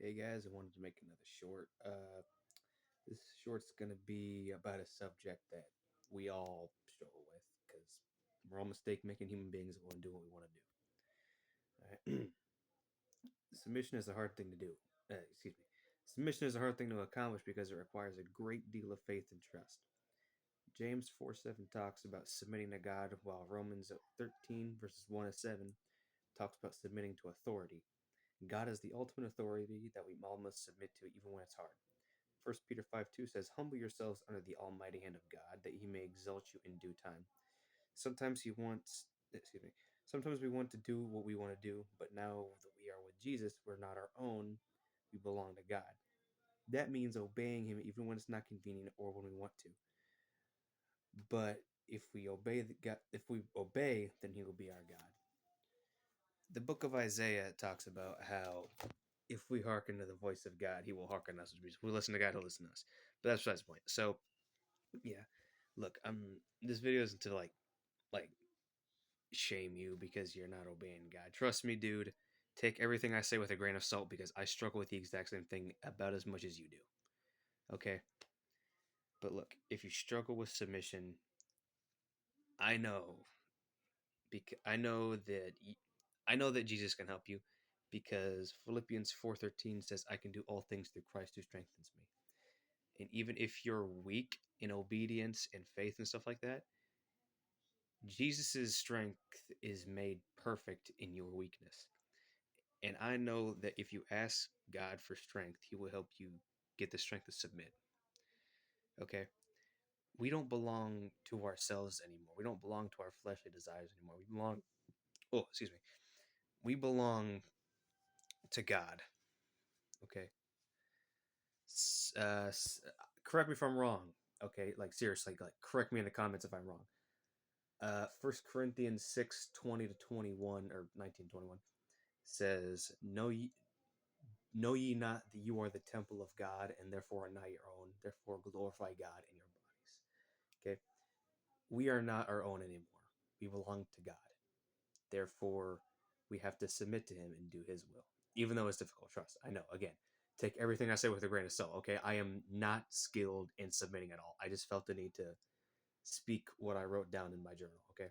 Hey guys, I wanted to make another short. This short's gonna be about a subject that we all struggle with because we're all mistake-making human beings that want to do what we want to do. Alright? Submission is a hard thing to do. Excuse me. Submission is a hard thing to accomplish because it requires a great deal of faith and trust. James 4:7 talks about submitting to God, while Romans 13 verses 1 to 7 talks about submitting to authority. God is the ultimate authority that we all must submit to, even when it's hard. 1 Peter 5:2 says, "Humble yourselves under the almighty hand of God, that he may exalt you in due time." Sometimes he wants, excuse me, sometimes we want to do what we want to do, but now that we are with Jesus, we're not our own, we belong to God. That means obeying him even when it's not convenient or when we want to. But if we obey then he will be our God. The book of Isaiah talks about how if we hearken to the voice of God, he will hearken us. If we listen to God, he'll listen to us. But that's besides the point. So yeah, look, this video isn't to like shame you because you're not obeying God. Trust me, dude. Take everything I say with a grain of salt because I struggle with the exact same thing about as much as you do. Okay? But look, if you struggle with submission, I know because I know that Jesus can help you because Philippians 4:13 says I can do all things through Christ who strengthens me. And even if you're weak in obedience and faith and stuff like that, Jesus' strength is made perfect in your weakness. And I know that if you ask God for strength, he will help you get the strength to submit. Okay? We don't belong to ourselves anymore. We don't belong to our fleshly desires anymore. We belong to God. Okay? Uh, Correct me if I'm wrong. Okay? Like, seriously, like, correct me in the comments if I'm wrong. 1 Corinthians 6:20-21 or 19:21 says, know ye not that you are the temple of God, and therefore are not your own. Therefore glorify God in your bodies. Okay? We are not our own anymore. We belong to God. Therefore, we have to submit to him and do his will. Even though it's difficult to trust. I know, again, take everything I say with a grain of salt, okay? I am not skilled in submitting at all. I just felt the need to speak what I wrote down in my journal, okay?